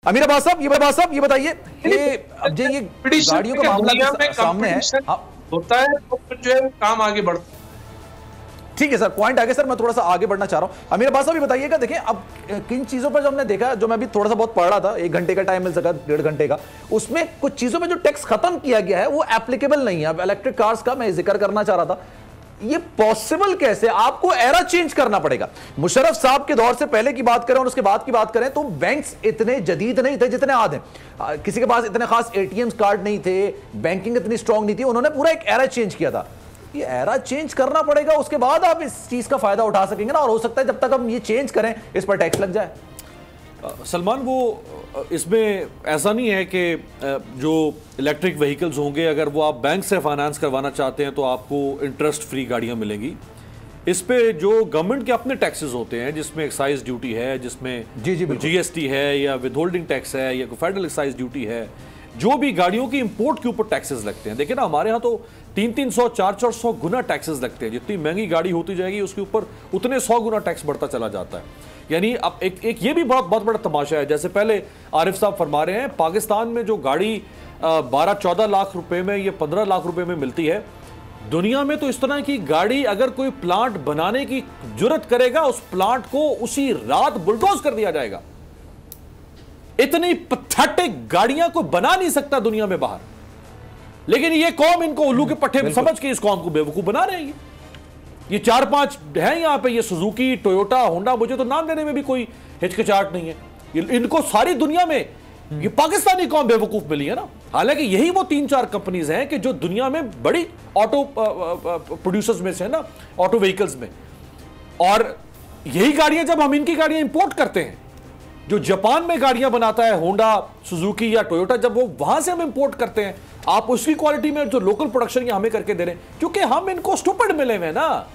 अमीर अब्बास साहब, ये बताइए कि अब ये गाड़ियों का मामला भी सामने है होता है तो फिर जो है वो काम आगे बढ़ता है। ठीक है सर, पॉइंट आगे सर, मैं थोड़ा सा आगे बढ़ना चाह रहा हूं। अमीर अब्बास साहब ये बताइएगा, देखिए अब किन चीजों पर जो हमने देखा, जो मैं भी थोड़ा सा बहुत पढ़ रहा था, 1 घंटे का टाइम मिल सका, 1.5 घंटे का, उसमें कुछ चीजों पे जो टैक्स खत्म किया गया है वो एप्लीकेबल नहीं है। अब इलेक्ट्रिक कार्स का मैं जिक्र करना चाह रहा था, ये पॉसिबल कैसे? आपको एरा चेंज करना पड़ेगा। मुशर्रफ साहब के दौर से पहले की बात करें और उसके बाद की बात करें तो बैंक्स इतने जदीद नहीं थे जितने आज हैं। किसी के पास इतने खास एटीएम कार्ड नहीं थे, बैंकिंग इतनी स्ट्रांग नहीं थी, उन्होंने पूरा एक एरा चेंज किया था। ये एरा चेंज करना पड़ेगा, उसके बाद आप इस चीज का फायदा उठा सकेंगे ना। और हो सकता है जब तक हम ये चेंज करें इस पर टैक्स लग जाए। सलमान, वो इसमें ऐसा नहीं है कि जो इलेक्ट्रिक व्हीकल्स होंगे, अगर वो आप बैंक से फाइनेंस करवाना चाहते हैं तो आपको इंटरेस्ट फ्री गाड़ियां मिलेंगी। इस पे जो गवर्नमेंट के अपने टैक्सेस होते हैं, जिसमें एक्साइज ड्यूटी है, जिसमें जीएसटी है या विदहोल्डिंग टैक्स है या फेडरल एक्साइज ड्यूटी है, जो भी गाड़ियों की इंपोर्ट के ऊपर टैक्सेस लगते हैं। देखिए ना, हमारे यहाँ तो 300, 400 गुना टैक्सेस लगते हैं। जितनी महंगी गाड़ी होती जाएगी उसके ऊपर उतने 100 गुना टैक्स बढ़ता चला जाता है। यानी अब एक ये भी बहुत बड़ा तमाशा है। जैसे पहले आरिफ साहब फरमा रहे हैं, पाकिस्तान में जो गाड़ी 12-14 लाख रुपए में या 15 लाख रुपए में मिलती है, दुनिया में तो इस तरह की गाड़ी अगर कोई प्लांट बनाने की जुर्रत करेगा, उस प्लांट को उसी रात बुलडोज कर दिया जाएगा। इतनी पैथेटिक गाड़ियां कोई बना नहीं सकता दुनिया में बाहर। लेकिन ये कौम इनको उल्लू के पट्टे समझ के इस कौम को बेवकूफ बना रहे हैं। ये 4-5 हैं यहां पे, ये सुजुकी, टोयोटा, होंडा, मुझे तो नाम लेने में भी कोई हिचकिचाहट नहीं है। इनको सारी दुनिया में ये पाकिस्तानी कौम बेवकूफ मिली है ना। हालांकि यही वो 3-4 कंपनीज हैं कि जो दुनिया में बड़ी ऑटो प्रोड्यूसर्स में से है ना, ऑटो व्हीकल्स में। और यही गाड़ियां जब हम इनकी गाड़ियां इंपोर्ट करते हैं, जो जापान में गाड़ियां बनाता है होंडा, सुजुकी या टोयोटा, जब वो वहां से हम इंपोर्ट करते हैं, आप उसकी क्वालिटी में जो लोकल प्रोडक्शन ये हमें करके दे रहे हैं, क्योंकि हम इनको स्टूपिड मिले हुए ना।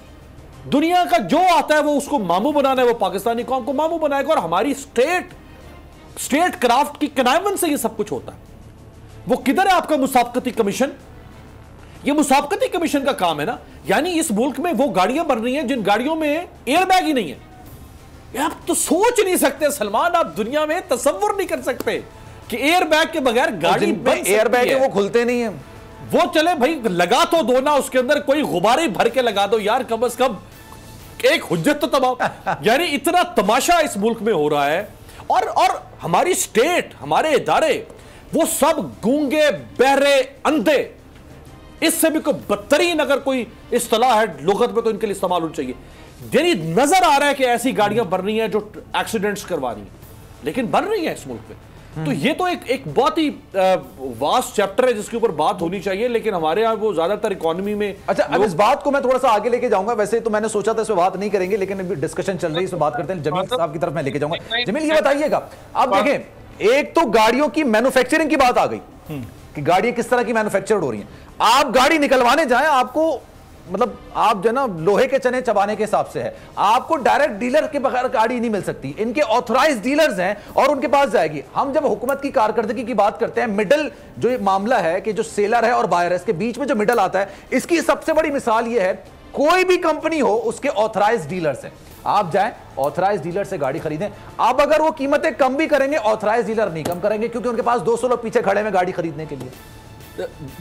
दुनिया का जो आता है वो उसको मामू बनाना है, वो पाकिस्तानी कौम को मामू बनाएगा। और हमारी स्टेट क्राफ्ट की कनाइवन से ये सब कुछ होता है। वो किधर है आपका मुसाबकती कमीशन? ये मुसाबकती कमीशन का काम है ना। यानी इस मुल्क में वो गाड़ियां बन रही हैं जिन गाड़ियों में एयरबैग ही नहीं है। आप तो सोच नहीं सकते सलमान, आप दुनिया में तसव्वुर नहीं कर सकते कि एयरबैग के बगैर गाड़ी में एयरबैग है वो खुलते नहीं है। वो चले भाई, लगा तो दो ना, उसके अंदर कोई गुब्बारे भर के लगा दो यार, कम से कम एक हुज्जत तो तमाम। यानी इतना तमाशा इस मुल्क में हो रहा है। और हमारी स्टेट, हमारे इदारे, वो सब गूंगे, बहरे, अंधे। इससे भी कोई बदतरीन अगर कोई इस्तिलाह है लुगत में तो इनके लिए इस्तेमाल होनी चाहिए। यानी नजर आ रहा है कि ऐसी गाड़ियां बन रही हैं जो एक्सीडेंट्स करवा रही हैं, लेकिन बन रही हैं इस मुल्क में। तो ये तो एक बहुत ही वास्ट चैप्टर है जिसके ऊपर बात होनी चाहिए, लेकिन हमारे यहाँ वो ज्यादातर इकोनॉमी में। अच्छा, अब इस बात को मैं थोड़ा सा आगे लेके जाऊंगा। वैसे तो मैंने सोचा था इस पर बात नहीं करेंगे, लेकिन अभी डिस्कशन चल रही है, इस पर बात करते हैं। जमील साहब की तरफ मैं लेके जाऊंगा। जमील, ये बताइएगा, अब देखें, एक तो गाड़ियों की मैन्युफैक्चरिंग की बात आ गई कि गाड़ियां किस तरह की मैन्युफैक्चर हो रही हैं। आप गाड़ी निकलवाने जाएं, आपको मतलब आप जो ना लोहे के चने चबाने के हिसाब से है, आपको डायरेक्ट डीलर के बगैर गाड़ी नहीं मिल सकती। इनके ऑथराइज डीलर्स हैं और उनके पास जाएगी। हम जब हुकूमत की कारकर्दगी की बात करते हैं, मिडल जो ये मामला है कि जो सेलर है और बायर है, इसके बीच में जो मिडल आता है, इसकी सबसे बड़ी मिसाल ये है, कोई भी कंपनी हो उसके ऑथराइज डीलर्स हैं। आप जाएं ऑथराइज डीलर से गाड़ी खरीदें। अब अगर वो कीमतें कम भी करेंगे, ऑथराइज डीलर नहीं कम करेंगे, क्योंकि उनके पास 200 लोग पीछे खड़े हैं गाड़ी खरीदने के लिए।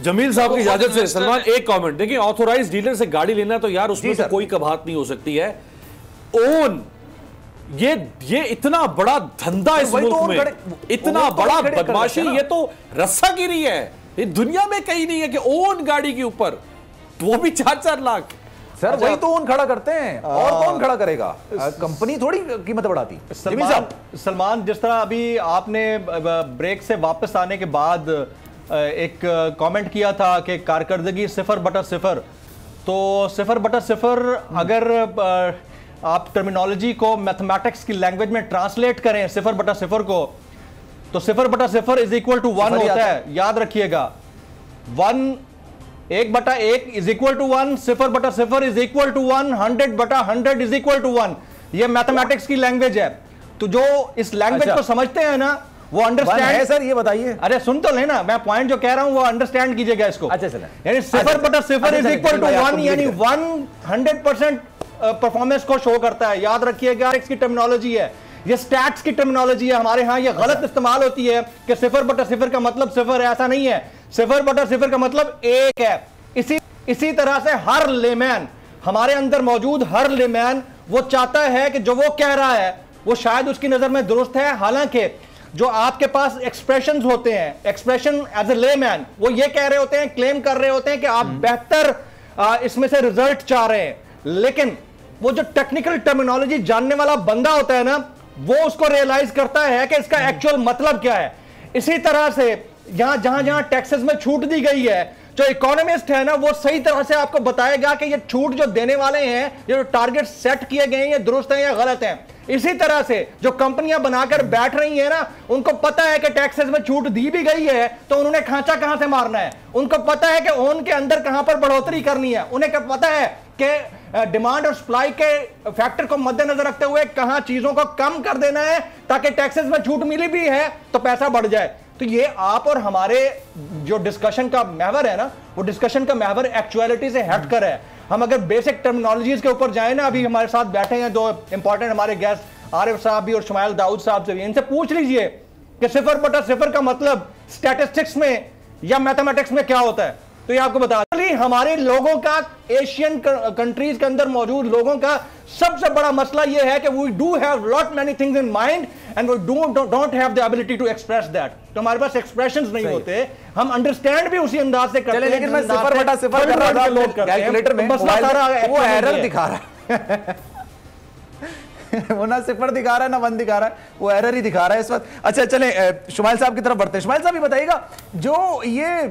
जमील साहब की इजाजत से सलमान एक कमेंट देखिए, ऑथोराइज डीलर से गाड़ी लेना तो यार उसमें तो कोई कबाहत नहीं हो सकती है। ओन ये इतना बड़ा धंधा इस मुल्क में, इतना बड़ा बदमाशी, ये तो रस्सागिरी है। ये दुनिया में कहीं नहीं है कि ओन गाड़ी के ऊपर, तो वो भी 4-4 लाख। सर वही तो ओन खड़ा करते हैं, और कौन खड़ा करेगा? कंपनी थोड़ी कीमत बढ़ाती। सलमान, जिस तरह अभी आपने ब्रेक से वापस आने के बाद एक कमेंट किया था कि कारकर्दगी 0/0, तो 0/0 अगर आप टर्मिनोलॉजी को मैथमेटिक्स की लैंग्वेज में ट्रांसलेट करें 0/0 को, तो 0/0 इज इक्वल टू 1 होता है। याद रखिएगा, 1/1 is equal to 1, 0/0 is equal to 1, 100/100 is equal to 1। ये मैथमेटिक्स की लैंग्वेज है। तो जो इस लैंग्वेज को समझते हैं ना, वो अंडरस्टैंड है। सर ये बताइए, अरे सुन तो लेना, मैं पॉइंट जो कह रहा हूं वो अंडरस्टैंड कीजिएगा इसको। अच्छा चला, यानी 0/0 इज इक्वल टू 1, यानी 100% परफॉर्मेंस को शो करता है। याद रखिएगा, इसकी टर्मिनोलॉजी है। ये स्टैट्स की टर्मिनोलॉजी है हमारे यहाँ, ये गलत इस्तेमाल होती है कि 0/0 का मतलब 0 है, ऐसा नहीं है। 0/0 का मतलब 1 है। इसी तरह से हर लेमैन, हमारे अंदर मौजूद हर लेमैन वो चाहता है कि जो वो कह रहा है वो शायद उसकी नजर में दुरुस्त है, हालांकि जो आपके पास एक्सप्रेशंस होते हैं, एक्सप्रेशन एज ए लेमैन, वो ये कह रहे होते हैं, क्लेम कर रहे होते हैं कि आप बेहतर इसमें से रिजल्ट चाह रहे हैं, लेकिन वो जो टेक्निकल टर्मिनोलॉजी जानने वाला बंदा होता है ना, वो उसको रियलाइज करता है कि इसका एक्चुअल मतलब क्या है। इसी तरह से यहां जहां टैक्सेस में छूट दी गई है, जो इकोनॉमिस्ट है ना, वो सही तरह से आपको बताएगा कि ये छूट जो देने वाले हैं, ये जो टारगेट सेट किए गए हैं, ये दुरुस्त हैं या गलत हैं। इसी तरह से जो कंपनियां बनाकर बैठ रही हैं ना, उनको पता है कि टैक्सेस में छूट दी भी गई है तो उन्होंने खांचा कहां से मारना है, उनको पता है कि ओन के अंदर कहां पर बढ़ोतरी करनी है, उन्हें पता है कि डिमांड और सप्लाई के फैक्टर को मद्देनजर रखते हुए कहां चीजों को कम कर देना है ताकि टैक्सेस में छूट मिली भी है तो पैसा बढ़ जाए। तो ये आप और हमारे जो डिस्कशन का महवर है ना, वो डिस्कशन का महवर एक्चुअलिटी से हटकर है। हम अगर बेसिक टर्मिनोलॉजीज के ऊपर जाए ना, अभी हमारे साथ बैठे हैं दो इंपॉर्टेंट हमारे गेस्ट, आरिफ साहब भी और शुमाइल दाऊद साहब से भी, इनसे पूछ लीजिए कि 0/0 का मतलब स्टैटिस्टिक्स में या मैथमेटिक्स में क्या होता है, तो ये आपको बता दें। हमारे लोगों का, एशियन कंट्रीज के अंदर मौजूद लोगों का सबसे बड़ा मसला यह है कि we do have lot many things in mind and we don't have the ability to express that. तो हमारे पास एक्सप्रेशंस नहीं होते, हम अंडरस्टैंड भी उसी अंदाज से करते हैं। लेकिन मैं 0/0 कर रहा था कैलकुलेटर में, वो एरर दिखा रहा है वो ना 0 दिखा रहा है ना 1 दिखा रहा है, वो एरर ही दिखा रहा है इस वक्त। अच्छा चलें शुमाइल साहब की तरफ बढ़ते हैं। शुमाइल साहब ये बताइएगा, जो ये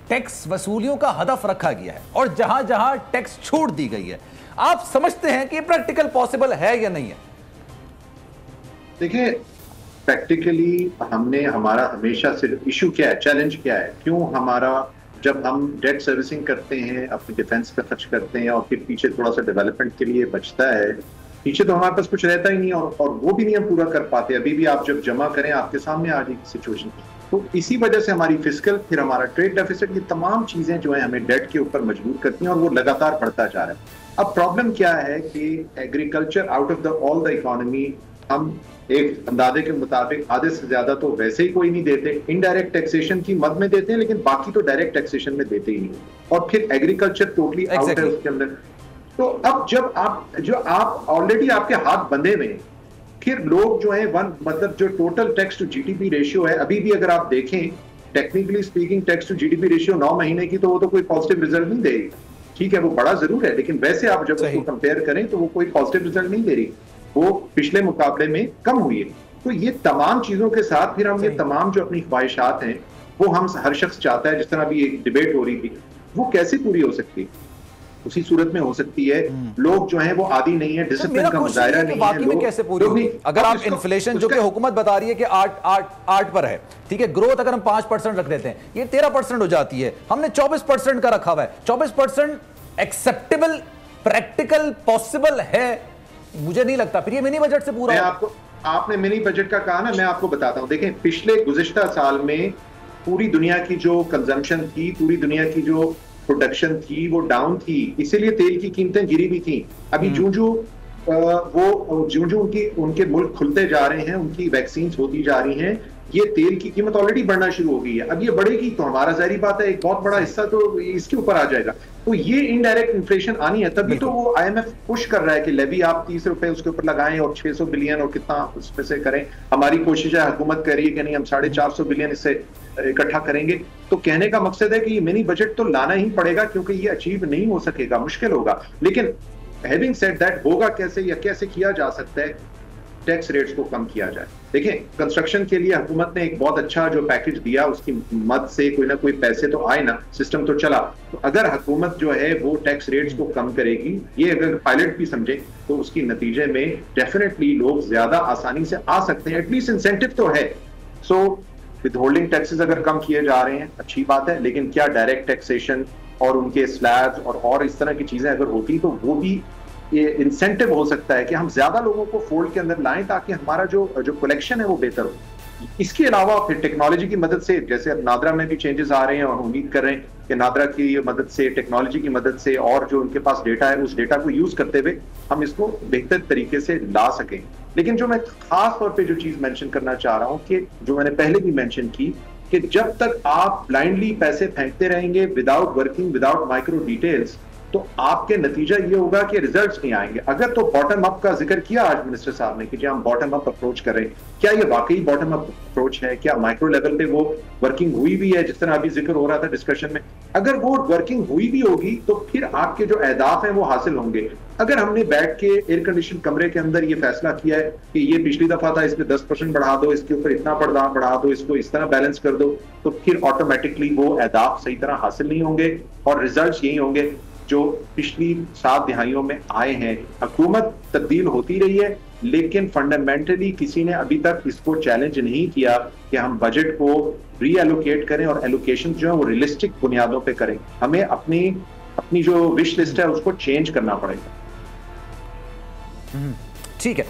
टैक्स वसूलियों का हदफ रखा गया है और जहां जहां टैक्स छूट दी गई है, आप समझते हैं कि प्रैक्टिकल पॉसिबल है या नहीं है? देखिए, प्रैक्टिकली हमने, हमारा हमेशा सिर्फ इशू क्या है, चैलेंज क्या है, क्यों हमारा, जब हम डेट सर्विसिंग करते हैं, अपने डिफेंस पे खर्च करते हैं और फिर पीछे थोड़ा सा डेवलपमेंट के लिए बचता है, पीछे तो हमारे पास कुछ रहता ही नहीं, और वो भी नहीं हम पूरा कर पाते। अभी भी आप जब जमा करें, आपके सामने आ जाएगी सिचुएशन। तो इसी वजह से हमारी फिस्कल, फिर हमारा ट्रेड डेफिसिट, ये तमाम चीजें जो है हमें डेट के ऊपर मजबूर करती हैं और वो लगातार बढ़ता जा रहा है। अब प्रॉब्लम क्या है कि agriculture out of the all the economy, हम एक अंदाजे के मुताबिक आधे से ज्यादा तो वैसे ही कोई नहीं देते, इनडायरेक्ट टैक्सेशन की मद में देते हैं, लेकिन बाकी तो डायरेक्ट टैक्सेशन में देते ही नहीं, और फिर एग्रीकल्चर टोटली आउट है उसके अंदर। तो अब जब आप ऑलरेडी आपके हाथ बंधे हुए हैं, फिर लोग जो है मतलब जो total tax to GDP ratio है, अभी भी अगर आप देखें technically speaking tax to GDP ratio 9 महीने की, तो वो तो कोई पॉजिटिव रिजल्ट नहीं देगी। ठीक है, वो बड़ा जरूर है, लेकिन वैसे आप जब उसको कंपेयर करें तो वो कोई पॉजिटिव रिजल्ट नहीं दे रही, वो पिछले मुकाबले में कम हुई है। तो ये तमाम चीजों के साथ फिर हम ये तमाम जो अपनी ख्वाहिशात हैं, वो हम हर शख्स चाहता है, जिस तरह अभी एक डिबेट हो रही थी, वो कैसे पूरी हो सकती है? उसी सूरत में हो सकती है। लोग जो हैं वो आदी नहीं है, डिसिप्लिन का मुजाहिरा नहीं है। में कैसे पूरी होगी? अगर आप इन्फ्लेशन जो कि हुकूमत बता रही है कि 8 पर है, ठीक है, ग्रोथ अगर हम 5% रख देते हैं, ये 13% हो जाती है। हमने 24% का रखा हुआ है। 24% एक्सेप्टेबल, प्रैक्टिकल, पॉसिबल है? मुझे नहीं लगता। फिर ये मिनी बजट से पूरा, आपने मिनी बजट का कहा ना, मैं आपको बताता हूं। देखें, पिछले गुज़िश्ता साल में पूरी दुनिया की जो कंजम्पशन थी, पूरी दुनिया की जो प्रोडक्शन थी, वो डाउन थी, इसीलिए तेल की कीमतें गिरी भी थी। अभी जो उनके मुल्क खुलते जा रहे हैं, उनकी वैक्सीन होती जा रही हैं, ये तेल की कीमत ऑलरेडी बढ़ना शुरू हो गई है। अब ये बढ़ेगी तो हमारा जाहिर बात है एक बहुत बड़ा हिस्सा तो इसके ऊपर आ जाएगा। तो ये इनडायरेक्ट इन्फ्लेशन आनी है, तभी तो वो IMF पुश कर रहा है कि लेवी आप 30 रुपए उसके ऊपर लगाएं और 600 बिलियन और कितना उसमें से करें। हमारी कोशिश है, हुकूमत कह रही है कि नहीं, हम 450 बिलियन इससे इकट्ठा करेंगे। तो कहने का मकसद है कि ये मिनी बजट तो लाना ही पड़ेगा, क्योंकि ये अचीव नहीं हो सकेगा, मुश्किल होगा। लेकिन हैविंग सेड दैट, होगा कैसे या कैसे किया जा सकता है? टैक्स रेट्स को कम किया जाए। देखें, कंस्ट्रक्शन के लिए हुकूमत ने एक बहुत अच्छा जो पैकेज दिया, उसकी मद से कोई ना कोई पैसे तो आए ना, सिस्टम तो चला। तो अगर हुकूमत जो है वो टैक्स रेट्स को कम करेगी, ये अगर पायलट भी समझे, तो उसकी नतीजे में डेफिनेटली लोग ज्यादा आसानी से आ सकते हैं। एटलीस्ट इंसेंटिव तो है। सो विदहोल्डिंग टैक्सेस अगर कम किए जा रहे हैं, अच्छी बात है, लेकिन क्या डायरेक्ट टैक्सेशन और उनके स्लैब्स और इस तरह की चीजें अगर होती तो वो भी ये इंसेंटिव हो सकता है कि हम ज्यादा लोगों को फोल्ड के अंदर लाएं, ताकि हमारा जो कलेक्शन है वो बेहतर हो। इसके अलावा फिर टेक्नोलॉजी की मदद से, जैसे अब नादरा में भी चेंजेस आ रहे हैं और उम्मीद कर रहे हैं कि नादरा की मदद से, टेक्नोलॉजी की मदद से और जो उनके पास डेटा है उस डेटा को यूज करते हुए हम इसको बेहतर तरीके से ला सकें। लेकिन जो मैं खास तौर पे जो चीज मेंशन करना चाह रहा हूं कि जो मैंने पहले भी मेंशन की कि जब तक आप ब्लाइंडली पैसे फेंकते रहेंगे without working, without micro details, तो आपके नतीजा ये होगा कि रिजल्ट्स नहीं आएंगे। अगर तो बॉटम अप का जिक्र किया आज मिनिस्टर साहब ने कि जी हम बॉटम अप अप्रोच करें, क्या ये वाकई बॉटम अप अप्रोच है? क्या माइक्रो लेवल पे वो वर्किंग हुई भी है, जिस तरह अभी जिक्र हो रहा था डिस्कशन में? अगर वो वर्किंग हुई भी होगी तो फिर आपके जो अहदाफ हैं वो हासिल होंगे। अगर हमने बैठ के एयर कंडीशन कमरे के अंदर ये फैसला किया है कि ये पिछली दफा था, इसमें 10% बढ़ा दो, इसके ऊपर इतना बढ़ा दो, इसको इस तरह बैलेंस कर दो, तो फिर ऑटोमेटिकली वो अहदाफ सही तरह हासिल नहीं होंगे और रिजल्ट यही होंगे जो पिछली 7 दिहाइयों में आए हैं। हुकूमत तब्दील होती रही है लेकिन फंडामेंटली किसी ने अभी तक इसको चैलेंज नहीं किया कि हम बजट को रीएलोकेट करें और एलोकेशन जो है वो रियलिस्टिक बुनियादों पे करें। हमें अपनी जो विश लिस्ट है उसको चेंज करना पड़ेगा। ठीक है,